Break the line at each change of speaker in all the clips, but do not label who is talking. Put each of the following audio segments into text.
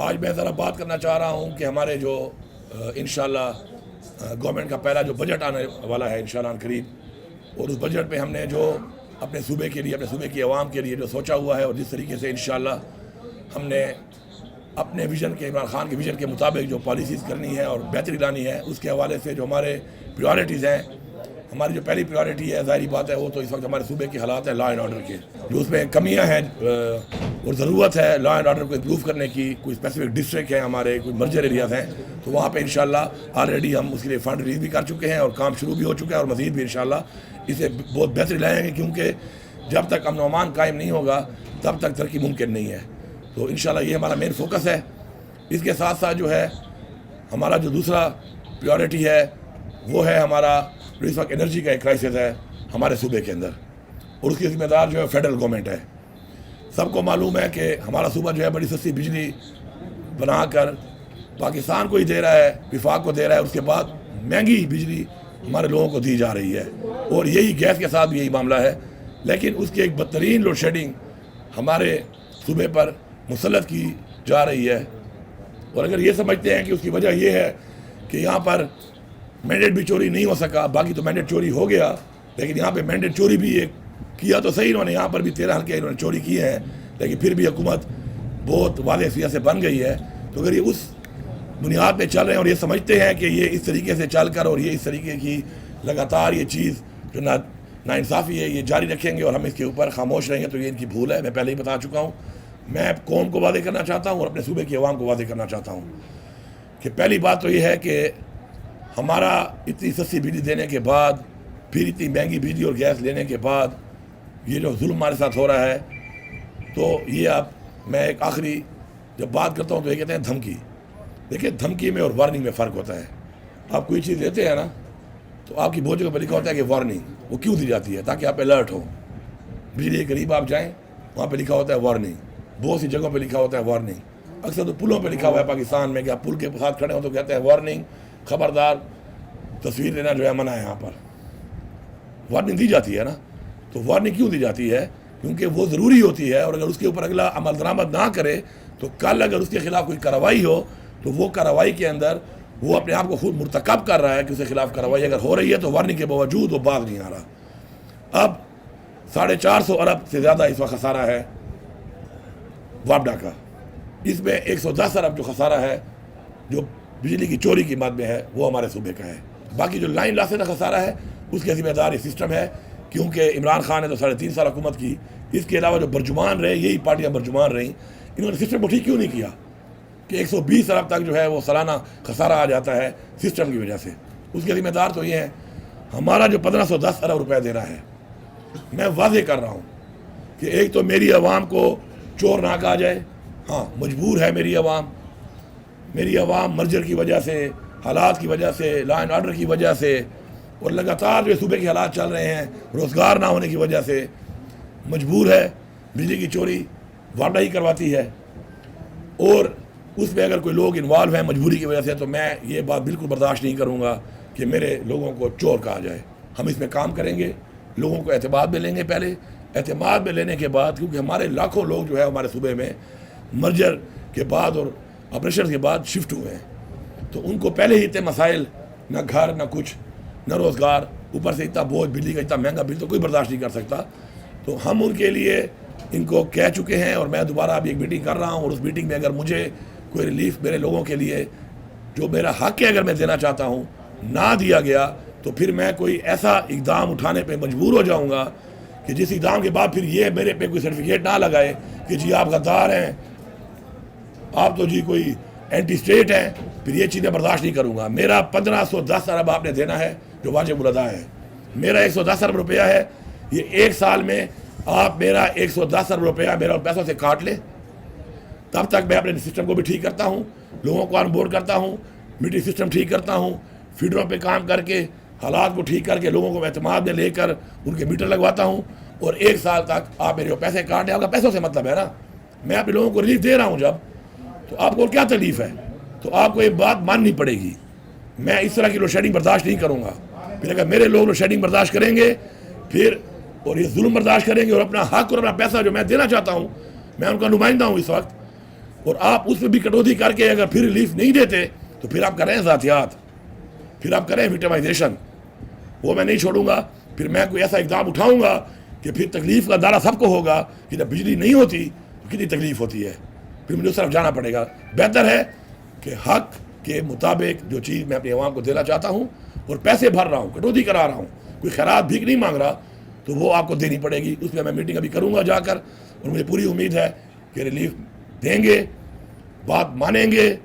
آج میں ذرا بات کرنا چاہ رہا ہوں کہ ہمارے جو انشاءاللہ گورنمنٹ کا پہلا جو بجٹ آنے والا ہے انشاءاللہ قریب، اور اس بجٹ پہ ہم نے جو اپنے صوبے کے لیے، اپنے صوبے کی عوام کے لیے جو سوچا ہوا ہے، اور جس طریقے سے انشاءاللہ ہم نے اپنے ویژن کے، عمران خان کے ویژن کے مطابق جو پالیسیز کرنی ہے اور بہتری لانی ہے، اس کے حوالے سے جو ہمارے پریورٹیز ہیں، ہماری جو پہلی پریورٹی ہے ظاہری بات ہے وہ تو اس وقت ہمارے صوبے کے حالات ہیں لا اینڈ آرڈر کے، جو اس میں کمیاں ہیں اور ضرورت ہے لا اینڈ آرڈر کو امپروو کرنے کی۔ کوئی اسپیسیفک ڈسٹرکٹ ہیں ہمارے، کوئی مرجر ایریاز ہیں، تو وہاں پہ انشاءاللہ آلریڈی ہم اس کے لیے فنڈ ریلیز بھی کر چکے ہیں اور کام شروع بھی ہو چکا ہے، اور مزید بھی انشاءاللہ اسے بہت بہتری لائیں گے، کیونکہ جب تک امن و امان قائم نہیں ہوگا تب تک ترقی ممکن نہیں ہے۔ تو انشاءاللہ یہ ہمارا مین فوکس ہے۔ اس کے ساتھ ساتھ جو ہے ہمارا جو دوسرا پریورٹی ہے وہ ہے ہمارا اس وقت انرجی کا ایک کرائسس ہے ہمارے صوبے کے اندر، اور اس کی ذمہ دار جو ہے فیڈرل گورنمنٹ ہے۔ سب کو معلوم ہے کہ ہمارا صوبہ جو ہے بڑی سستی بجلی بنا کر پاکستان کو ہی دے رہا ہے، وفاق کو دے رہا ہے، اس کے بعد مہنگی بجلی ہمارے لوگوں کو دی جا رہی ہے، اور یہی گیس کے ساتھ بھی یہی معاملہ ہے۔ لیکن اس کی ایک بدترین لوڈ شیڈنگ ہمارے صوبے پر مسلط کی جا رہی ہے، اور اگر یہ سمجھتے ہیں کہ اس کی وجہ یہ ہے کہ یہاں پر مینڈیٹ بھی چوری نہیں ہو سکا، باقی تو مینڈیٹ چوری ہو گیا، لیکن یہاں پہ مینڈیٹ چوری بھی ایک کیا تو صحیح، انہوں نے یہاں پر بھی 13 حلقے انہوں نے چوری کیے ہیں، لیکن پھر بھی حکومت بہت واضح سیاست سے بن گئی ہے۔ تو اگر یہ اس بنیاد پہ چل رہے ہیں اور یہ سمجھتے ہیں کہ یہ اس طریقے سے چل کر اور یہ اس طریقے کی لگاتار یہ چیز جو ناانصافی ہے یہ جاری رکھیں گے اور ہم اس کے اوپر خاموش رہیں گے، تو یہ ان کی بھول ہے۔ میں پہلے ہی بتا چکا ہوں، میں قوم کو واضح کرنا چاہتا ہوں اور اپنے صوبے کی عوام کو واضح کرنا چاہتا ہوں کہ پہلی بات تو یہ ہے کہ ہمارا اتنی سستی بجلی دینے کے بعد، پھر اتنی مہنگی بجلی اور گیس لینے کے بعد یہ جو ظلم ہمارے ساتھ ہو رہا ہے، تو یہ اب میں ایک آخری جب بات کرتا ہوں تو یہ کہتے ہیں دھمکی۔ دیکھیں، دھمکی میں اور وارننگ میں فرق ہوتا ہے۔ آپ کوئی چیز لیتے ہیں نا، تو آپ کی بہت جگہ پہ لکھا ہوتا ہے کہ وارننگ، وہ کیوں دی جاتی ہے؟ تاکہ آپ الرٹ ہو۔ بجلی کے قریب آپ جائیں، وہاں پہ لکھا ہوتا ہے وارننگ، بہت سی جگہوں پہ لکھا ہوتا ہے وارننگ۔ اکثر تو پلوں پہ لکھا ہوا ہے پاکستان میں کہ آپ پل کے ساتھ کھڑے ہوں تو کہتے ہیں وارننگ، خبردار، تصویر لینا جو ہے منع ہے۔ یہاں پر وارننگ دی جاتی ہے نا، تو وارننگ کیوں دی جاتی ہے؟ کیونکہ وہ ضروری ہوتی ہے، اور اگر اس کے اوپر اگلا عمل درآمد نہ کرے تو کل اگر اس کے خلاف کوئی کارروائی ہو تو وہ کارروائی کے اندر وہ اپنے آپ کو خود مرتکب کر رہا ہے کہ اس کے خلاف کارروائی اگر ہو رہی ہے تو وارننگ کے باوجود وہ باز نہیں آ رہا۔ اب 450 ارب سے زیادہ اس وقت خسارہ ہے وابڈا کا، اس میں 110 ارب جو خسارہ ہے جو بجلی کی چوری کی مد میں ہے وہ ہمارے صوبے کا ہے۔ باقی جو لائن لاسے کا خسارہ ہے اس کے ذمہ دار یہ سسٹم ہے، کیونکہ عمران خان نے تو 3.5 سال حکومت کی، اس کے علاوہ جو برجمان رہے، یہی پارٹیاں برجمان رہیں، انہوں نے سسٹم کو ٹھیک کیوں نہیں کیا کہ 120 ارب تک جو ہے وہ سالانہ خسارہ آ جاتا ہے سسٹم کی وجہ سے۔ اس کے ذمہ دار تو یہ ہیں۔ ہمارا جو 1510 ارب روپے دینا ہے، میں واضح کر رہا ہوں کہ ایک تو میری عوام کو چور نہ کہا جائے، ہاں مجبور ہے میری عوام مرجر کی وجہ سے، حالات کی وجہ سے، لا اینڈ آرڈر کی وجہ سے، اور لگاتار جو صوبے کے حالات چل رہے ہیں روزگار نہ ہونے کی وجہ سے مجبور ہے۔ بجلی کی چوری وابڈا ہی کرواتی ہے، اور اس میں اگر کوئی لوگ انوالو ہیں مجبوری کی وجہ سے، تو میں یہ بات بالکل برداشت نہیں کروں گا کہ میرے لوگوں کو چور کہا جائے۔ ہم اس میں کام کریں گے، لوگوں کو اعتماد میں لیں گے، پہلے اعتماد میں لینے کے بعد، کیونکہ ہمارے لاکھوں لوگ جو ہے ہمارے صوبے میں مرجر کے بعد اور آپریشن کے بعد شفٹ ہوئے ہیں، تو ان کو پہلے ہی اتنے مسائل، نہ گھر، نہ کچھ، نہ روزگار، اوپر سے اتنا بوجھ بجلی کا، اتنا مہنگا بل تو کوئی برداشت نہیں کر سکتا۔ تو ہم ان کے لیے ان کو کہہ چکے ہیں، اور میں دوبارہ ابھی ایک میٹنگ کر رہا ہوں، اور اس میٹنگ میں اگر مجھے کوئی ریلیف میرے لوگوں کے لیے جو میرا حق ہے اگر میں دینا چاہتا ہوں نہ دیا گیا، تو پھر میں کوئی ایسا اقدام اٹھانے پہ مجبور ہو جاؤں گا کہ جس اقدام کے بعد پھر یہ میرے پہ کوئی سرٹیفکیٹ نہ لگائے کہ جی آپ غدار ہیں، آپ تو جی کوئی اینٹی اسٹیٹ ہیں، پھر یہ چیزیں برداشت نہیں کروں گا۔ میرا 1510 ارب آپ نے دینا ہے جو واجب الادا ہے، میرا 110 ارب روپیہ ہے، یہ ایک سال میں آپ میرا 110 ارب روپیہ میرا پیسوں سے کاٹ لیں، تب تک میں اپنے سسٹم کو بھی ٹھیک کرتا ہوں، لوگوں کو آن بورڈ کرتا ہوں، میٹنگ سسٹم ٹھیک کرتا ہوں، فیڈروں پہ کام کر کے حالات کو ٹھیک کر کے لوگوں کو اعتماد میں لے کر ان کے میٹر لگواتا ہوں، اور ایک سال تک آپ میرے پیسے کاٹ لیں۔ آپ کا پیسوں سے مطلب ہے نا، میں اپنے لوگوں کو ریلیف دے رہا ہوں جب، تو آپ کو کیا تکلیف ہے؟ تو آپ کو یہ بات ماننی پڑے گی۔ میں اس طرح کی لوڈ شیڈنگ برداشت نہیں کروں گا۔ پھر اگر میرے لوگ لوڈ شیڈنگ برداشت کریں گے پھر، اور یہ ظلم برداشت کریں گے، اور اپنا حق اور اپنا پیسہ جو میں دینا چاہتا ہوں، میں ان کا نمائندہ ہوں اس وقت، اور آپ اس میں بھی کٹوتی کر کے اگر پھر ریلیف نہیں دیتے تو پھر آپ کر رہے ہیں ذاتیات، پھر آپ کریں وکٹمائزیشن. وہ میں نہیں چھوڑوں گا. پھر میں کوئی ایسا اقدام اٹھاؤں گا کہ پھر تکلیف کا دارہ سب کو ہوگا کہ جب بجلی نہیں ہوتی تو کتنی تکلیف ہوتی ہے. پھر مجھے اس طرف جانا پڑے گا. بہتر ہے کہ حق کے مطابق جو چیز میں اپنی عوام کو دینا چاہتا ہوں اور پیسے بھر رہا ہوں، کٹوتی کرا رہا ہوں، کوئی خیرات بھیک نہیں مانگ رہا، تو وہ آپ کو دینی پڑے گی. اس میں میں میٹنگ ابھی کروں گا جا کر، اور مجھے پوری امید ہے کہ ریلیف دیں گے، بات مانیں گے.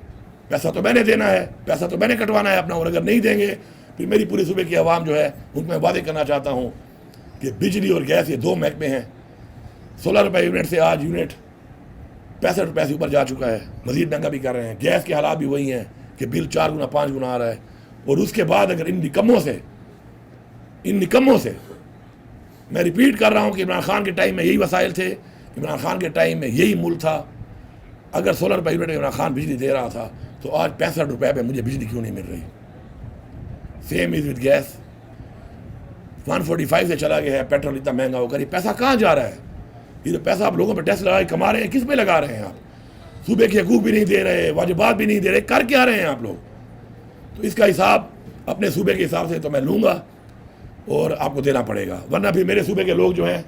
پیسہ تو میں نے دینا ہے، پیسہ تو میں نے کٹوانا ہے اپنا، اور اگر نہیں دیں گے پھر میری پوری صوبے کی عوام جو ہے ان کو میں وعدے کرنا چاہتا ہوں کہ بجلی اور گیس یہ دو محکمے ہیں. 16 روپے یونٹ سے آج یونٹ 65 روپے سے اوپر جا چکا ہے، مزید مہنگا بھی کر رہے ہیں. گیس کے حالات بھی وہی ہیں کہ بل 4 گنا 5 گنا آ رہا ہے. اور اس کے بعد اگر ان نکموں سے میں ریپیٹ کر رہا ہوں کہ عمران خان کے ٹائم میں یہی وسائل تھے، عمران خان کے ٹائم میں یہی ملک تھا. اگر 16 روپے یونٹ عمران خان بجلی دے رہا تھا تو آج 65 روپے پہ مجھے بجلی کیوں نہیں مل رہی؟ Same is with gas. 145 سے چلا گیا ہے پیٹرول اتنا مہنگا ہو کر. یہ پیسہ کہاں جا رہا ہے؟ یہ تو پیسہ آپ لوگوں پہ ٹیکس لگا کے کما رہے ہیں، کس پہ لگا رہے ہیں آپ؟ صوبے کے حقوق بھی نہیں دے رہے، واجبات بھی نہیں دے رہے، کر کیا رہے ہیں آپ لوگ؟ تو اس کا حساب اپنے صوبے کے حساب سے تو میں لوں گا اور آپ کو دینا پڑے گا. ورنہ پھر میرے صوبے کے لوگ جو ہیں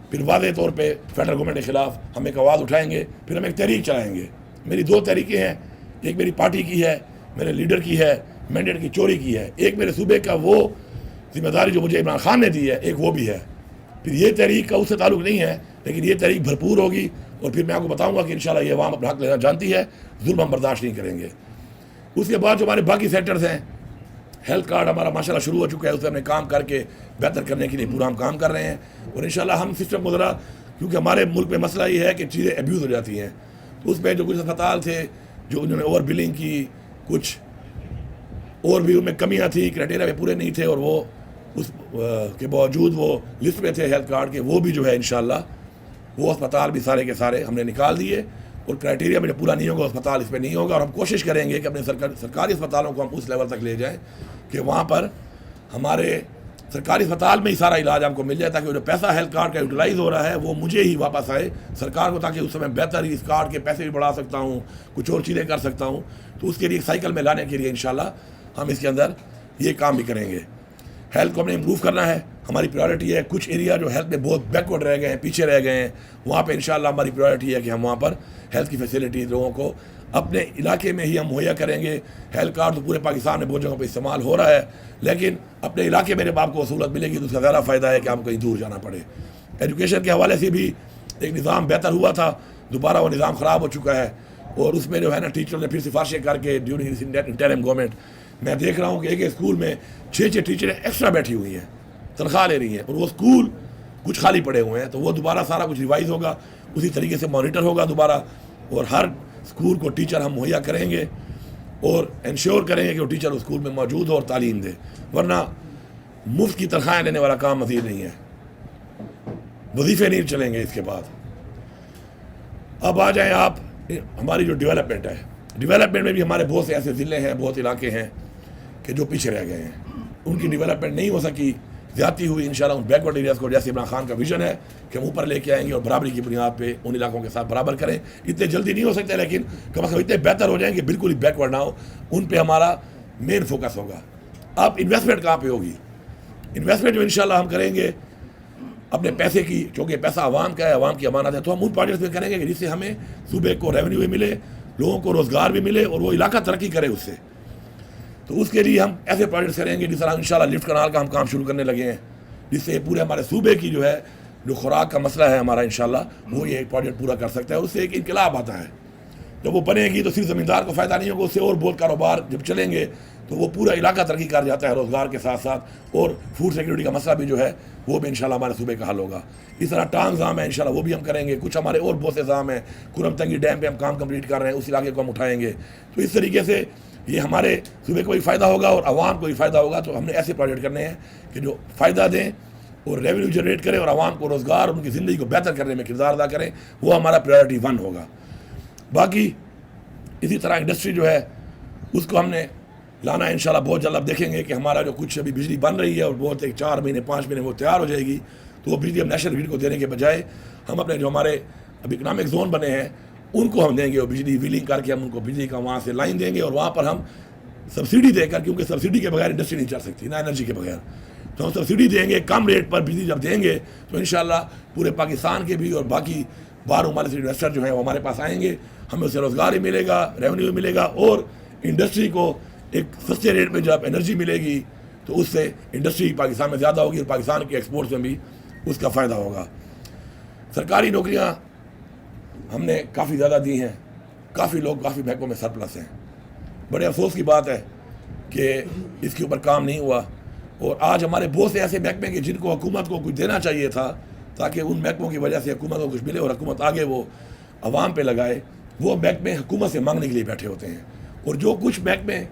پھر واضح طور پہ فیڈرل گورنمنٹ کے خلاف ہم ایک آواز اٹھائیں گے، پھر ہم ایک تحریک چلائیں گے. میری 2 تحریکیں ہیں، ایک میری پارٹی کی ہے، میرے لیڈر کی ہے، مینڈیٹ کی چوری کی ہے. ایک میرے صوبے کا وہ ذمہ داری جو مجھے عمران خان نے دی ہے، ایک وہ بھی ہے. پھر یہ تحریک کا اس سے تعلق نہیں ہے، لیکن یہ تحریک بھرپور ہوگی. اور پھر میں آپ کو بتاؤں گا کہ انشاءاللہ یہ عوام اپنا حق لینا جانتی ہے، ظلم ہم برداشت نہیں کریں گے. اس کے بعد جو ہمارے باقی سیکٹرز ہیں، ہیلتھ کارڈ ہمارا ماشاءاللہ شروع ہو چکا ہے، اس پہ ہم نے کام کر کے بہتر کرنے کے لیے پورا ہم کام کر رہے ہیں. اور انشاءاللہ ہم سسٹم کو ذرا، کیونکہ ہمارے ملک میں مسئلہ یہ ہے کہ چیزیں ایبیوز ہو جاتی ہیں، تو اس میں جو کچھ اسپتال تھے جو انہوں نے اوور بلنگ کی، کچھ اور بھی ان میں کمیاں تھیں، کرائٹیریا بھی پورے نہیں تھے، اور وہ اس کے باوجود وہ لسٹ میں تھے ہیلتھ کارڈ کے، وہ بھی جو ہے انشاءاللہ وہ اسپتال بھی سارے کے سارے ہم نے نکال دیے. اور کرائٹیریا میں جو پورا نہیں ہوگا اسپتال اس پہ نہیں ہوگا. اور ہم کوشش کریں گے کہ اپنے سرکاری اسپتالوں کو ہم اس لیول تک لے جائیں کہ وہاں پر ہمارے سرکاری اسپتال میں ہی سارا علاج ہم کو مل جائے، تاکہ وہ جو پیسہ ہیلتھ کارڈ کا یوٹیلائز ہو رہا ہے وہ مجھے ہی واپس آئے سرکار کو، تاکہ اس میں بہتر ہی اس کارڈ کے پیسے بھی بڑھا سکتا ہوں، کچھ اور چیزیں کر سکتا ہوں. تو اس کے لیے ایک سائیکل میں لانے کے لیے انشاءاللہ ہم اس کے اندر یہ کام بھی کریں گے. ہیلتھ کو ہم نے امپروو کرنا ہے، ہماری پرائیورٹی ہے. کچھ ایریا جو ہیلتھ میں بہت بیکورڈ رہ گئے ہیں، پیچھے رہ گئے ہیں، وہاں پہ انشاءاللہ ہماری پرائیورٹی ہے کہ ہم وہاں پر ہیلتھ کی فیسلٹیز لوگوں کو اپنے علاقے میں ہی ہم مہیا کریں گے. ہیلتھ کارڈ تو پورے پاکستان میں بہت جگہوں پہ استعمال ہو رہا ہے، لیکن اپنے علاقے میں جب آپ کو سہولت ملے گی تو اس کا زیادہ فائدہ ہے کہ آپ کو کہیں دور جانا پڑے. ایجوکیشن کے حوالے سے بھی ایک نظام بہتر ہوا تھا، دوبارہ وہ نظام خراب ہو چکا ہے. اور اس میں جو ہے نا ٹیچر نے پھر سفارشیں کر کے ڈیورنگ انٹرم گورنمنٹ، میں دیکھ رہا ہوں کہ ایک اسکول میں 6 ٹیچریں ایکسٹرا بیٹھی ہوئی ہیں، تنخواہ لے رہی ہیں، اور وہ اسکول کچھ خالی پڑے ہوئے ہیں. تو وہ دوبارہ سارا کچھ ریوائز ہوگا، اسی طریقے سے مانیٹر ہوگا دوبارہ، اور ہر اسکول کو ٹیچر ہم مہیا کریں گے اور انشور کریں گے کہ وہ ٹیچر اسکول میں موجود ہو اور تعلیم دے. ورنہ مفت کی تنخواہیں لینے والا کام مزید نہیں ہے، وظیفے نہیں چلیں گے اس کے بعد. اب آ جائیں آپ ہماری جو ڈیولپمنٹ ہے، ڈیولپمنٹ میں بھی ہمارے بہت سے ایسے ضلع ہیں، بہت علاقے ہیں کہ جو پیچھے رہ گئے ہیں. ان کی ڈیولپمنٹ نہیں ہو سکی، زیادتی ہوئی. انشاءاللہ ان بیکورڈ ایریاز کو، جیسے عمران خان کا ویژن ہے کہ ہم اوپر لے کے آئیں گے اور برابری کی بنیاد پہ ان علاقوں کے ساتھ برابر کریں. اتنے جلدی نہیں ہو سکتے، لیکن کم از کم اتنے بہتر ہو جائیں کہ بالکل ہی بیکورڈ نہ ہو. ان پہ ہمارا مین فوکس ہوگا. اب انویسٹمنٹ کہاں پہ ہوگی؟ انویسٹمنٹ جو انشاءاللہ ہم کریں گے اپنے پیسے کی، چونکہ پیسہ عوام کا ہے، عوام کی امانت ہے، تو ہم ان پروجیکٹس میں کریں گے کہ جس سے ہمیں صوبے کو ریونیو بھی ملے، لوگوں کو روزگار بھی ملے، اور وہ علاقہ ترقی کرے اس سے. تو اس کے لیے ہم ایسے پروجیکٹس کریں گے، جس طرح انشاءاللہ لفٹ کنال کا ہم کام شروع کرنے لگے ہیں، جس سے پورے ہمارے صوبے کی جو ہے جو خوراک کا مسئلہ ہے ہمارا انشاءاللہ وہ یہ ایک پروجیکٹ پورا کر سکتا ہے. اس سے ایک انقلاب آتا ہے. جب وہ بنے گی تو صرف زمیندار کو فائدہ نہیں ہوگا، اس سے اور بہت کاروبار جب چلیں گے تو وہ پورا علاقہ ترقی کر جاتا ہے روزگار کے ساتھ ساتھ. اور فوڈ سیکورٹی کا مسئلہ بھی جو ہے وہ بھی انشاءاللہ ہمارے صوبے کا حل ہوگا. اس طرح ٹانگ ضام ہے انشاءاللہ وہ بھی ہم کریں گے. کچھ ہمارے اور بہت سے ضام ہیں، کورم تنگی ڈیم پہ ہم کام کمپلیٹ کر رہے ہیں، اس علاقے کو ہم اٹھائیں گے. تو اس طریقے سے یہ ہمارے صوبے کو بھی فائدہ ہوگا اور عوام کو بھی فائدہ ہوگا. تو ہم نے ایسے پروجیکٹ کرنے ہیں کہ جو فائدہ دیں اور ریونیو جنریٹ کریں اور عوام کو روزگار، ان کی زندگی کو بہتر کرنے میں کردار ادا کریں. وہ ہمارا پرائیورٹی 1 ہوگا. باقی اسی طرح انڈسٹری جو ہے اس کو ہم نے لانا ہے انشاءاللہ بہت جلد. اب دیکھیں گے کہ ہمارا جو کچھ ابھی بجلی بن رہی ہے اور بہت 4 مہینے 5 مہینے وہ تیار ہو جائے گی، تو وہ بجلی ہم نیشنل گرڈ کو دینے کے بجائے ہم اپنے جو ہمارے اب اکنامک زون بنے ہیں ان کو ہم دیں گے، اور بجلی ویلنگ کر کے ہم ان کو بجلی کا وہاں سے لائن دیں گے، اور وہاں پر ہم سبسڈی دے کر، کیونکہ سبسڈی کے بغیر انڈسٹری نہیں چل سکتی، نہ انرجی کے بغیر، تو ہم سبسڈی دیں گے کم ریٹ پر بجلی جب دیں گے تو انشاءاللہ پورے پاکستان کے بھی اور باقی باہر ممالک سے انویسٹر جو ہیں وہ ہمارے پاس آئیں گے، ہمیں اس سے روزگار ہی ملے گا، ریونیو ملے گا، اور انڈسٹری کو ایک سستے ریٹ میں جب انرجی ملے گی تو اس سے انڈسٹری پاکستان میں زیادہ ہوگی، اور پاکستان کے ایکسپورٹس میں بھی اس کا فائدہ ہوگا۔ سرکاری نوکریاں ہم نے کافی زیادہ دی ہیں، کافی لوگ کافی محکموں میں سرپلس ہیں، بڑے افسوس کی بات ہے کہ اس کے اوپر کام نہیں ہوا، اور آج ہمارے بہت سے ایسے محکمے کہ جن کو حکومت کو کچھ دینا چاہیے تھا تاکہ ان محکموں کی وجہ سے حکومت کو کچھ ملے اور حکومت آگے وہ عوام پہ لگائے، وہ محکمے حکومت سے مانگنے کے لیے بیٹھے ہوتے ہیں، اور جو کچھ محکمے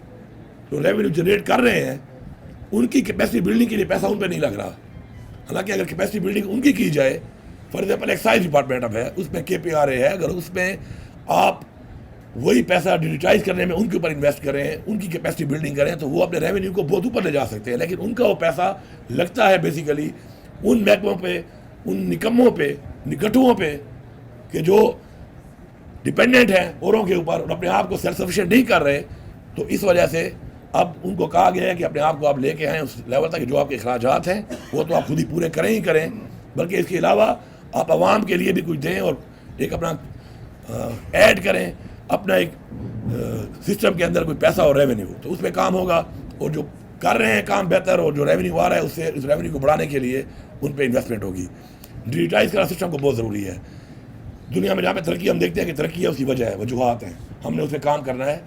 جو ریونیو جنریٹ کر رہے ہیں ان کی کیپیسٹی بلڈنگ کے لیے پیسہ ان پہ نہیں لگ رہا، حالانکہ اگر کیپیسٹی بلڈنگ ان کی جائے، فار ایگزامپل ایکسائز ڈپارٹمنٹ اب ہے، اس میں KPRA ہے، اگر اس میں آپ وہی پیسہ ڈیجیٹائز کرنے میں ان کے اوپر انویسٹ کریں، ان کی کیپیسٹی بلڈنگ کریں، تو وہ اپنے ریونیو کو بہت اوپر لے جا سکتے ہیں، لیکن ان کا وہ پیسہ لگتا ہے بیسیکلی ان محکموں پہ، ان نکموں پہ، نکٹوؤں پہ کہ جو ڈپینڈنٹ ہیں اوروں کے اوپر اور اپنے آپ کو سیلف سفیشینٹ نہیں کر رہے، تو اس وجہ سے اب ان کو کہا گیا ہے کہ اپنے آپ کو آپ لے کے آئیں اس لیول تک کہ جو آپ کے اخراجات ہیں وہ تو آپ خود ہی پورے کریں ہی کریں، بلکہ اس کے علاوہ آپ عوام کے لیے بھی کچھ دیں اور ایک اپنا ایڈ کریں اپنا ایک سسٹم کے اندر کوئی پیسہ اور ریونیو، تو اس پہ کام ہوگا، اور جو کر رہے ہیں کام بہتر اور جو ریونیو آ رہا ہے اس سے اس ریونیو کو بڑھانے کے لیے ان پہ انویسٹمنٹ ہوگی۔ ڈیجیٹائز کرنا سسٹم کو بہت ضروری ہے، دنیا میں جہاں پہ ترقی ہم دیکھتے ہیں کہ ترقی ہے اس کی وجہ ہے، وجوہات ہیں، ہم نے اس پہ کام کرنا ہے،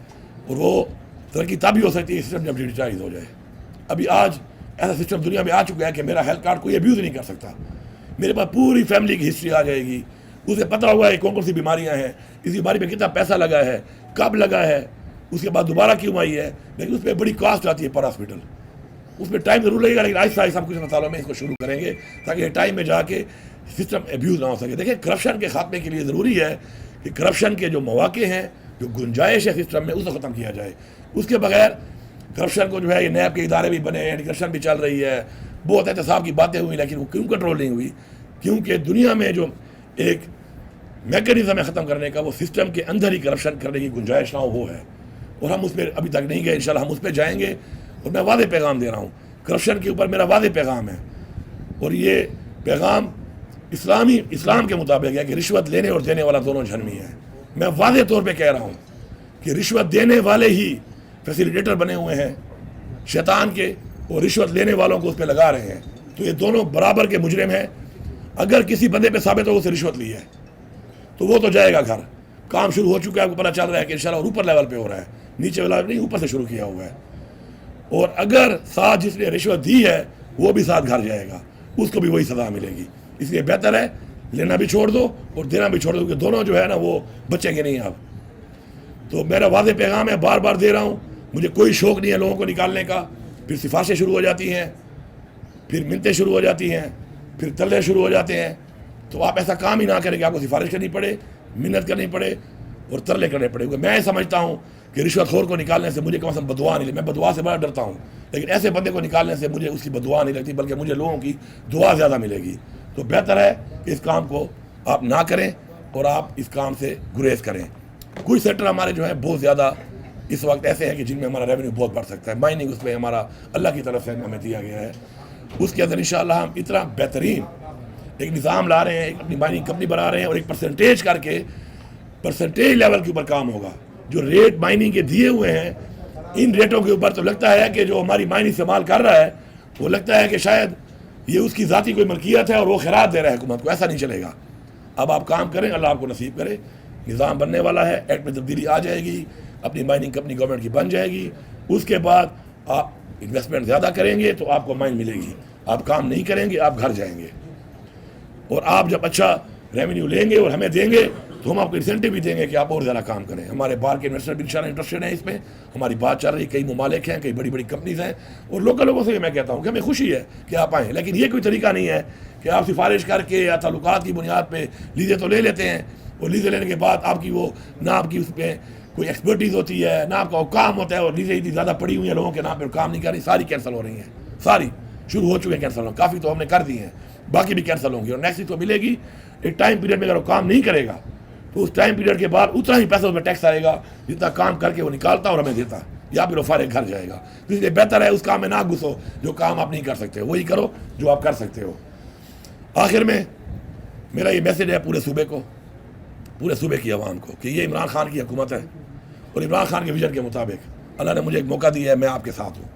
اور وہ ترقی تب ہی ہو سکتی ہے سسٹم جب ڈیجیٹائز ہو جائے۔ ابھی آج ایسا سسٹم دنیا میں آ چکا ہے کہ میرا ہیلتھ کارڈ کوئی ابیوز نہیں کر سکتا، میرے پاس پوری فیملی کی ہسٹری آ جائے گی، اسے پتہ ہوگا کہ کون سی بیماریاں ہیں، اس بیماری میں کتنا پیسہ لگا ہے، کب لگا ہے، اس کے بعد دوبارہ کیوں آئی ہے، لیکن اس پہ بڑی کاسٹ آتی ہے پر ہاسپٹل، اس میں ٹائم ضرور لگے گا، لیکن آہستہ آہستہ ہم کچھ مسالوں میں اس کو شروع کریں گے تاکہ ٹائم میں جا کے سسٹم ابیوز نہ ہو سکے۔ دیکھیں کرپشن کے خاتمے کے لیے ضروری ہے کہ کرپشن کے جو مواقع ہیں، جو گنجائش ہے سسٹم میں، اس کو ختم کیا جائے، اس کے بغیر کرپشن کو جو ہے یہ نیب کے ادارے بھی بنے، اینٹی کرپشن بھی چل رہی ہے، بہت احتساب کی باتیں ہوئی، لیکن وہ کیوں کنٹرول نہیں ہوئی؟ کیونکہ دنیا میں جو ایک میکینزم ہے ختم کرنے کا، وہ سسٹم کے اندر ہی کرپشن کرنے کی گنجائش نہ ہو، وہ ہے، اور ہم اس پہ ابھی تک نہیں گئے، انشاءاللہ ہم اس پہ جائیں گے، اور میں واضح پیغام دے رہا ہوں، کرپشن کے اوپر میرا واضح پیغام ہے، اور یہ پیغام اسلام کے مطابق ہے کہ رشوت لینے اور دینے والا دونوں جہنمی ہے۔ میں واضح طور پہ کہہ رہا ہوں کہ رشوت دینے والے ہی فیسیلیٹیٹر بنے ہوئے ہیں شیطان کے، اور رشوت لینے والوں کو اس پہ لگا رہے ہیں، تو یہ دونوں برابر کے مجرم ہیں۔ اگر کسی بندے پہ ثابت ہو اسے رشوت لی ہے تو وہ تو جائے گا گھر، کام شروع ہو چکا ہے، آپ کو پتہ چل رہا ہے کہ انشاءاللہ اوپر لیول پہ ہو رہا ہے، نیچے والا نہیں، اوپر سے شروع کیا ہوا ہے، اور اگر ساتھ جس نے رشوت دی ہے وہ بھی ساتھ گھر جائے گا، اس کو بھی وہی سزا ملے گی۔ اس لیے بہتر ہے لینا بھی چھوڑ دو اور دینا بھی چھوڑ دو، کیونکہ دونوں جو ہے نا وہ بچیں گے نہیں اب۔ تو میرا واضح پیغام ہے، بار بار دے رہا ہوں، مجھے کوئی شوق نہیں ہے لوگوں کو نکالنے کا، پھر سفارشیں شروع ہو جاتی ہیں، پھر منتیں شروع ہو جاتی ہیں، پھر تلے شروع ہو جاتے ہیں، تو آپ ایسا کام ہی نہ کریں کہ آپ کو سفارش کرنی پڑے، منت کرنی پڑے اور ترلے کرنے پڑے، کیونکہ میں سمجھتا ہوں کہ رشوت خور کو نکالنے سے مجھے کم از کم بدعا نہیں لگتی، میں بدعا سے بڑا ڈرتا ہوں، لیکن ایسے بندے کو نکالنے سے مجھے اس کی بدعا نہیں لگتی، بلکہ مجھے لوگوں کی دعا زیادہ ملے گی۔ تو بہتر ہے کہ اس کام کو آپ نہ کریں اور آپ اس کام سے گریز کریں۔ کچھ سیکٹر ہمارے جو ہیں بہت زیادہ اس وقت ایسے ہیں کہ جن میں ہمارا ریونیو بہت بڑھ سکتا ہے، مائننگ اس میں ہمارا اللہ کی طرف سے ہمیں دیا گیا ہے، اس کے اندر انشاءاللہ ہم اتنا بہترین ایک نظام لا رہے ہیں، ایک اپنی مائننگ کمپنی بنا رہے ہیں، اور ایک پرسنٹیج کر کے پرسنٹیج لیول کے اوپر کام ہوگا۔ جو ریٹ مائننگ کے دیے ہوئے ہیں ان ریٹوں کے اوپر تو لگتا ہے کہ جو ہماری مائن استعمال کر رہا ہے وہ لگتا ہے کہ شاید یہ اس کی ذاتی کوئی ملکیت ہے اور وہ خیرات دے رہا ہے حکومت کو، ایسا نہیں چلے گا۔ اب آپ کام کریں، اللہ آپ کو نصیب کرے، نظام بننے والا ہے، ایکٹ میں تبدیلی آ جائے گی، اپنی مائننگ کمپنی گورنمنٹ کی بن جائے گی، اس کے بعد آپ انویسٹمنٹ زیادہ کریں گے تو آپ کو مائن ملے گی، آپ کام نہیں کریں گے آپ گھر جائیں گے، اور آپ جب اچھا ریونیو لیں گے اور ہمیں دیں گے تو ہم آپ کو انسینٹیو بھی دیں گے کہ آپ اور زیادہ کام کریں۔ ہمارے باہر کے انویسٹر بھی انشاءاللہ انٹرسٹڈ ہیں اس میں، ہماری بات چل رہی، کئی ممالک ہیں، کئی بڑی بڑی کمپنیز ہیں، اور لوکل لوگوں سے میں کہتا ہوں کہ ہمیں خوشی ہے کہ آپ آئیں، لیکن یہ کوئی طریقہ نہیں ہے کہ آپ سفارش کر کے یا تعلقات کی بنیاد پہ لیزیں تو لے لیتے ہیں، اور لیزیں لینے کے بعد آپ کی وہ نہ آپ کی اس پہ کوئی ایکسپرٹیز ہوتی ہے، نہ آپ کا کام ہوتا ہے، اور لیزیں اتنی زیادہ پڑی ہوئی ہیں لوگوں کے نام پہ کام نہیں کر رہی، ساری کینسل ہو رہی ہیں، ساری شروع ہو چکے ہیں کینسل ہونا، کافی تو ہم نے کر دی ہیں، باقی بھی کینسل ہوں گی، اور نیکسٹ تو ملے گی۔ ایک ٹائم پیریڈ میں اگر وہ کام نہیں کرے گا تو اس ٹائم پیریڈ کے بعد اتنا ہی پیسہ اس میں ٹیکس آئے گا جتنا کام کر کے وہ نکالتا اور ہمیں دیتا، یا پھر وہ فارغ گھر جائے گا. تو اس لیے بہتر ہے اس کام میں نہ گھسو جو کام آپ نہیں کر سکتے، وہی کرو جو آپ کر سکتے ہو. آخر میں میرا یہ میسیج ہے پورے صوبے کو، پورے صوبے کی عوام کو، کہ یہ عمران خان کی حکومت ہے، اور عمران خان کے ویژن کے مطابق اللہ نے مجھے ایک موقع دیا ہے، میں آپ کے ساتھ ہوں.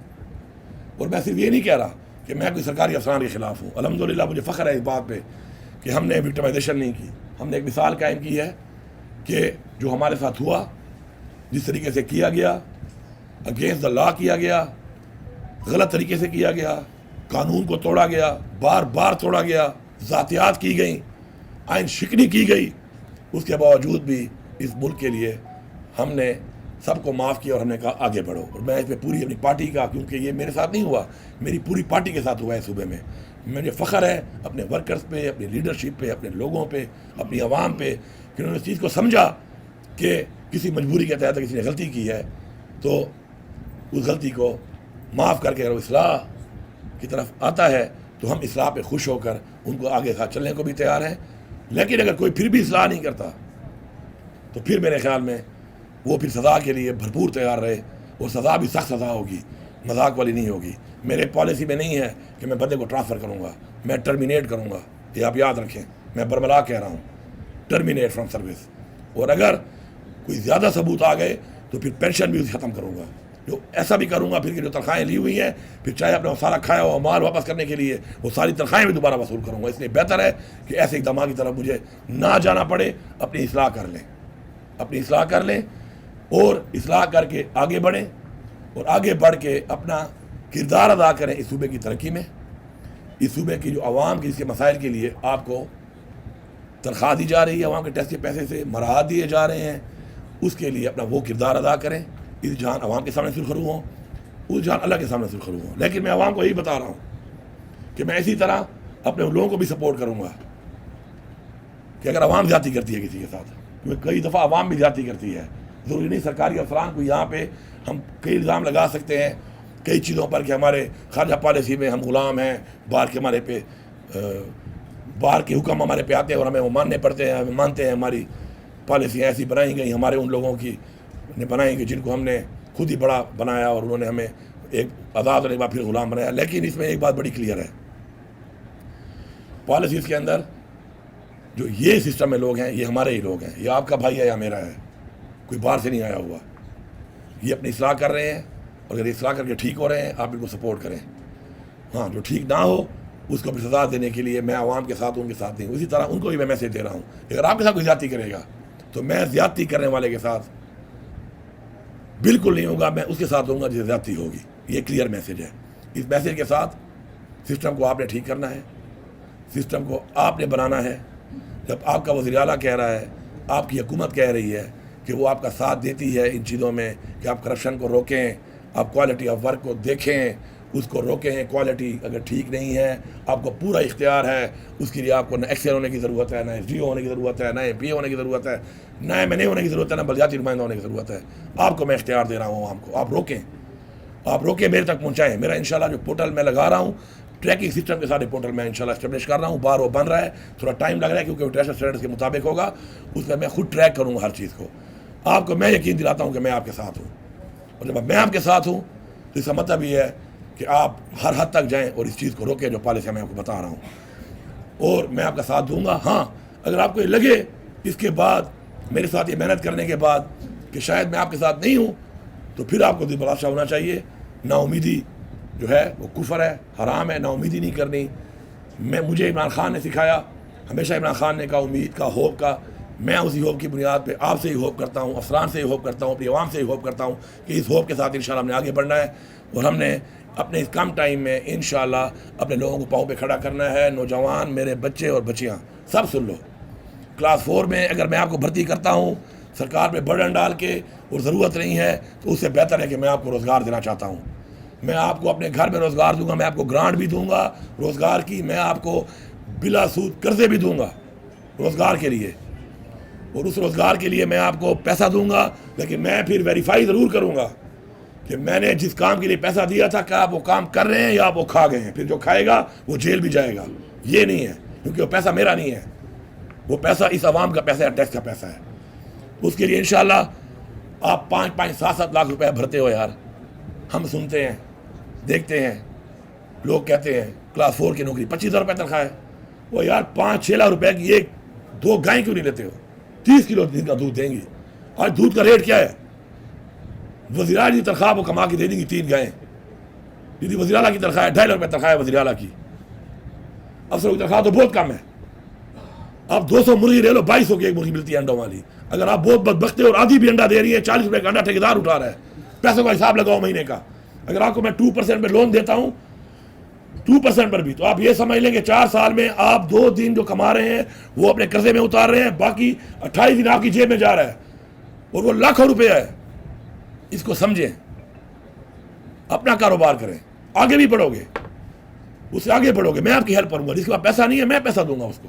اور میں صرف یہ نہیں کہہ رہا کہ میں کوئی سرکاری افسران کے خلاف ہوں. الحمدللہ مجھے فخر ہے اس بات پہ کہ ہم نے وکٹمائزیشن نہیں کی. ہم نے ایک مثال قائم کی ہے کہ جو ہمارے ساتھ ہوا، جس طریقے سے کیا گیا، اگینسٹ دا لا کیا گیا، غلط طریقے سے کیا گیا، قانون کو توڑا گیا، بار بار توڑا گیا، ذاتیات کی گئیں، آئین شکنی کی گئی، اس کے باوجود بھی اس ملک کے لیے ہم نے سب کو معاف کیا اور ہم نے کہا آگے بڑھو. اور میں اس پہ پوری اپنی پارٹی کا، کیونکہ یہ میرے ساتھ نہیں ہوا، میری پوری پارٹی کے ساتھ ہوا ہے صوبے میں، مجھے فخر ہے اپنے ورکرز پہ، اپنی لیڈرشپ پہ، اپنے لوگوں پہ، اپنی عوام پہ، کہ انہوں نے اس چیز کو سمجھا کہ کسی مجبوری کے تحت کسی نے غلطی کی ہے تو اس غلطی کو معاف کر کے اگر وہ اصلاح کی طرف آتا ہے تو ہم اصلاح پہ خوش ہو کر ان کو آگے ساتھ چلنے کو بھی تیار ہیں. لیکن اگر کوئی پھر بھی اصلاح نہیں کرتا تو پھر میرے خیال میں وہ پھر سزا کے لیے بھرپور تیار رہے، اور سزا بھی سخت سزا ہوگی، مذاق والی نہیں ہوگی. میرے پالیسی میں نہیں ہے کہ میں بندے کو ٹرانسفر کروں گا، میں ٹرمینیٹ کروں گا. یہ آپ یاد رکھیں، میں برملا کہہ رہا ہوں، ٹرمینیٹ فرام سروس. اور اگر کوئی زیادہ ثبوت آ گئے تو پھر پینشن بھی ختم کروں گا. جو ایسا بھی کروں گا پھر کہ جو تنخواہیں لی ہوئی ہیں، پھر چاہے اپنا سارا کھایا ہوا مال واپس کرنے کے لیے وہ ساری تنخواہیں بھی دوبارہ وصول کروں گا. اس لیے بہتر ہے کہ ایسے اقدامات کی طرف مجھے نہ جانا پڑے. اپنی اصلاح کر لیں، اپنی اصلاح کر لیں، اور اصلاح کر کے آگے بڑھیں، اور آگے بڑھ کے اپنا کردار ادا کریں اس صوبے کی ترقی میں. اس صوبے کی جو عوام کی اس کے مسائل کے لیے آپ کو تنخواہ دی جا رہی ہے، عوام کے ٹیکس کے پیسے سے مراحت دیے جا رہے ہیں، اس کے لیے اپنا وہ کردار ادا کریں. اس جہان عوام کے سامنے سرخرو ہوں، اس جہان اللہ کے سامنے سرخرو ہوں. لیکن میں عوام کو یہی بتا رہا ہوں کہ میں اسی طرح اپنے لوگوں کو بھی سپورٹ کروں گا کہ اگر عوام زیادتی کرتی ہے کسی کے ساتھ، کیونکہ کئی دفعہ عوام بھی زیادتی کرتی ہے. ضروری نہیں سرکاری افسران کو یہاں پہ ہم کئی الزام لگا سکتے ہیں کئی چیزوں پر کہ ہمارے خارجہ پالیسی میں ہم غلام ہیں، باہر کے ہمارے پہ باہر کے حکم ہمارے پہ آتے ہیں اور ہمیں وہ ماننے پڑتے ہیں، ہمیں مانتے ہیں. ہماری پالیسیاں ایسی بنائی گئی ہمارے ان لوگوں کی نے بنائی گئی جن کو ہم نے خود ہی بڑا بنایا اور انہوں نے ہمیں ایک آزاد ہونے کے بعد پھر غلام بنایا. لیکن اس میں ایک بات بڑی کلیئر ہے، پالیسیز کے اندر جو یہ سسٹم میں لوگ ہیں یہ ہمارے ہی لوگ ہیں، یہ آپ کا بھائی ہے یا میرا ہے، کوئی باہر سے نہیں آیا ہوا. یہ اپنی اصلاح کر رہے ہیں، اور اگر اصلاح کر کے ٹھیک ہو رہے ہیں آپ ان کو سپورٹ کریں. ہاں جو ٹھیک نہ ہو اس کو بھی سزا دینے کے لیے میں عوام کے ساتھ ہوں، ان کے ساتھ نہیں. اسی طرح ان کو بھی میں میسیج دے رہا ہوں کہ اگر آپ کے ساتھ کوئی زیادتی کرے گا تو میں زیادتی کرنے والے کے ساتھ بالکل نہیں ہوگا، میں اس کے ساتھ ہوں گا جسے زیادتی ہوگی. یہ کلیئر میسیج ہے. اس میسیج کے ساتھ سسٹم کو آپ نے ٹھیک کرنا ہے، سسٹم کو آپ نے بنانا ہے. جب آپ کا وزیر اعلیٰ کہہ رہا ہے، آپ کی حکومت کہہ رہی ہے کہ وہ آپ کا ساتھ دیتی ہے ان چیزوں میں کہ آپ کرپشن کو روکیں، آپ کوالٹی آف ورک کو دیکھیں، اس کو روکیں. کوالٹی اگر ٹھیک نہیں ہے آپ کو پورا اختیار ہے، اس کے لیے آپ کو نہ ایکسل ہونے کی ضرورت ہے، نہ ایس ڈی او ہونے کی ضرورت ہے، نہ ایم پی اے ہونے کی ضرورت ہے، نہ ایم این اے ہونے کی ضرورت ہے، نہ بلدیاتی نمائندہ ہونے کی ضرورت ہے. آپ کو میں اختیار دے رہا ہوں عوام کو. آپ روکیں، آپ روکیں، میرے تک پہنچائیں. میرا انشاءاللہ جو پورٹل میں لگا رہا ہوں، ٹریکنگ سسٹم کے ساتھ پورٹل میں انشاءاللہ اسٹیبلش کر رہا ہوں. وہ بن رہا ہے، تھوڑا ٹائم لگ رہا ہے کیونکہ وہ انٹرنیشنل اسٹینڈرڈز کے مطابق ہوگا. اس میں خود ٹریک کروں گا ہر چیز کو. آپ کو میں یقین دلاتا ہوں کہ میں آپ کے ساتھ ہوں، اور جب میں آپ کے ساتھ ہوں تو اس کا مطلب یہ ہے کہ آپ ہر حد تک جائیں اور اس چیز کو روکیں جو پالیسی میں آپ کو بتا رہا ہوں، اور میں آپ کا ساتھ دوں گا. ہاں اگر آپ کو یہ لگے اس کے بعد میرے ساتھ یہ محنت کرنے کے بعد کہ شاید میں آپ کے ساتھ نہیں ہوں، تو پھر آپ کو دل برداشت ہونا چاہیے. نا امیدی جو ہے وہ کفر ہے، حرام ہے. نا امیدی نہیں کرنی. مجھے عمران خان نے سکھایا، ہمیشہ عمران خان نے کہا امید کا، ہوپ کا. میں اسی ہوپ کی بنیاد پہ آپ سے ہی ہوپ کرتا ہوں، افسران سے ہی ہوپ کرتا ہوں، اپنی عوام سے ہی ہوپ کرتا ہوں کہ اس ہوپ کے ساتھ انشاءاللہ ہم نے آگے بڑھنا ہے. اور ہم نے اپنے اس کم ٹائم میں انشاءاللہ اپنے لوگوں کو پاؤں پہ کھڑا کرنا ہے. نوجوان، میرے بچے اور بچیاں سب سن لو، کلاس 4 میں اگر میں آپ کو بھرتی کرتا ہوں سرکار پہ برڈن ڈال کے اور ضرورت نہیں ہے تو اس سے بہتر ہے کہ میں آپ کو روزگار دینا چاہتا ہوں. میں آپ کو اپنے گھر میں روزگار دوں گا، میں آپ کو گرانٹ بھی دوں گا روزگار کی، میں آپ کو بلا سود قرضے بھی دوں گا روزگار کے لیے، اور اس روزگار کے لیے میں آپ کو پیسہ دوں گا. لیکن میں پھر ویریفائی ضرور کروں گا کہ میں نے جس کام کے لیے پیسہ دیا تھا کیا آپ وہ کام کر رہے ہیں یا آپ وہ کھا گئے ہیں. پھر جو کھائے گا وہ جیل بھی جائے گا. یہ نہیں ہے، کیونکہ وہ پیسہ میرا نہیں ہے. وہ پیسہ اس عوام کا پیسہ ہے، ٹیکس کا پیسہ ہے. اس کے لیے انشاءاللہ آپ 5-5 7-7 لاکھ روپے بھرتے ہو یار. ہم سنتے ہیں، دیکھتے ہیں، لوگ کہتے ہیں کلاس 4 کی نوکری 25,000 روپے تنخواہ ہے. وہ یار 5-6 لاکھ روپے کی 2 گائیں کیوں نہیں لیتے ہو؟ 30 کلو دن کا دودھ دیں گی. آج دودھ کا ریٹ کیا ہے؟ وزیر اعلیٰ کی تنخواہ وہ کما کے دے دیں گی 3 گائیں. یعنی وزیر اعلیٰ کی تنخواہ ہے 2.5 لاکھ روپے تنخواہ ہے وزیر اعلیٰ کی. افسروں کی تنخواہ تو بہت کم ہے. آپ 200 مرغی لے لو، 2200 کی ایک مرغی ملتی ہے انڈوں والی. اگر آپ بہت بدبخت اور آدھی بھی انڈا دے رہی ہے، 40 روپے کا انڈا ٹھیکیدار اٹھا رہا ہے. پیسوں کا حساب لگاؤ مہینے کا. اگر آپ کو میں 2% پہ لون دیتا ہوں، 2% پر بھی، تو آپ یہ سمجھ لیں کہ 4 سال میں آپ 2 دن جو کما رہے ہیں وہ اپنے قرضے میں اتار رہے ہیں، باقی 28 دن آپ کی جیب میں جا رہا ہے اور وہ لاکھوں روپے ہے. اس کو سمجھیں، اپنا کاروبار کریں، آگے بھی بڑھو گے، اس سے آگے بڑھو گے. میں آپ کی ہیلپ کروں گا. جس کے پاس پیسہ نہیں ہے میں پیسہ دوں گا اس کو.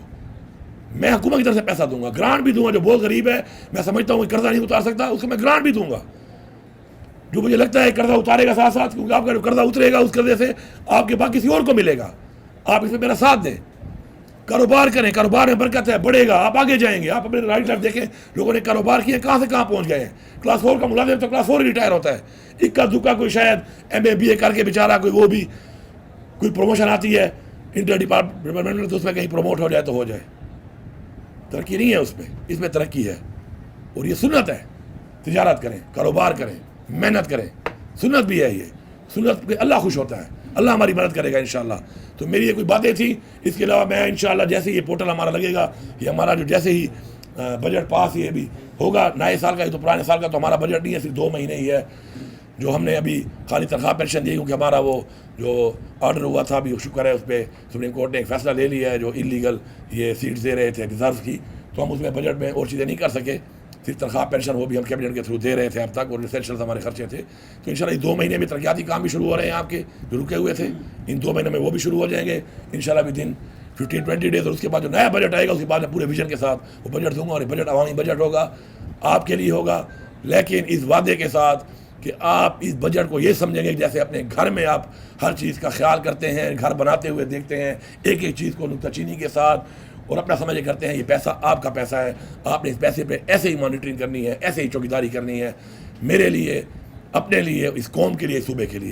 میں حکومت کی طرف سے پیسہ دوں گا، گرانٹ بھی دوں گا. جو بہت غریب ہے، میں سمجھتا ہوں کہ قرضہ نہیں اتار سکتا، اس کو میں گرانٹ بھی دوں گا. جو مجھے لگتا ہے قرضہ اتارے گا ساتھ ساتھ، کیونکہ آپ کا جو قرضہ اترے گا اس قرضے سے آپ کے بعد کسی اور کو ملے گا. آپ اس میں میرا ساتھ دیں، کاروبار کریں. کاروبار میں برکت ہے، بڑھے گا، آپ آگے جائیں گے. آپ اپنے رائٹ لیفٹ دیکھیں، لوگوں نے کاروبار کیے کہاں سے کہاں پہنچ گئے ہیں. کلاس 4 کا ملازم تو کلاس 4 ہی ریٹائر ہوتا ہے. اکا دکا کوئی شاید MA BA کر کے بیچارہ کوئی وہ بھی کوئی پروموشن آتی ہے انٹر ڈپارٹمنٹ میں، تو اس میں کہیں پروموٹ ہو جائے تو ہو جائے. ترقی نہیں ہے اس میں، اس میں ترقی ہے. اور یہ سنت ہے. تجارت کریں، کاروبار کریں، محنت کریں. سنت بھی ہے یہ. سنت پہ اللہ خوش ہوتا ہے، اللہ ہماری مدد کرے گا انشاءاللہ. تو میری یہ کوئی باتیں تھیں. اس کے علاوہ میں انشاءاللہ جیسے یہ پورٹل ہمارا لگے گا، یہ ہمارا جو جیسے ہی بجٹ پاس یہ بھی ہوگا نئے سال کا، یہ تو پرانے سال کا تو ہمارا بجٹ نہیں ہے، صرف 2 مہینے ہی ہے جو ہم نے ابھی خالی تنخواہ پینشن دی، کیونکہ ہمارا وہ جو آرڈر ہوا تھا بھی شکر ہے اس پہ سپریم کورٹ نے ایک فیصلہ لے لیا ہے. جو انلیگل یہ سیٹس دے رہے تھے ریزرو کی، تو ہم اس میں بجٹ میں اور چیزیں نہیں کر سکے. صرف تنخواہ پینشن وہ بھی ہم کیبنٹ کے تھرو دے رہے تھے اب تک، اور ریسیشنز ہمارے خرچے تھے. تو انشاءاللہ 2 مہینے میں ترقیاتی کام بھی شروع ہو رہے ہیں آپ کے جو رکے ہوئے تھے. ان 2 مہینوں میں وہ بھی شروع ہو جائیں گے انشاءاللہ ود ان 15-20 ڈیز. اور اس کے بعد جو نیا بجٹ آئے گا اس کے بعد میں پورے ویژن کے ساتھ وہ بجٹ دوں گا. اور یہ بجٹ عوامی بجٹ ہوگا، آپ کے لیے ہوگا، لیکن اس وعدے کے ساتھ کہ آپ اس بجٹ کو یہ سمجھیں گے کہ جیسے اپنے گھر میں آپ ہر چیز کا خیال کرتے ہیں، گھر بناتے ہوئے دیکھتے ہیں ایک ایک چیز کو نکتہ چینی کے ساتھ، اور اپنا سمجھ کرتے ہیں یہ پیسہ آپ کا پیسہ ہے. آپ نے اس پیسے پہ ایسے ہی مانیٹرنگ کرنی ہے، ایسے ہی چوکیداری کرنی ہے، میرے لیے، اپنے لیے، اس قوم کے لیے، صوبے کے لیے.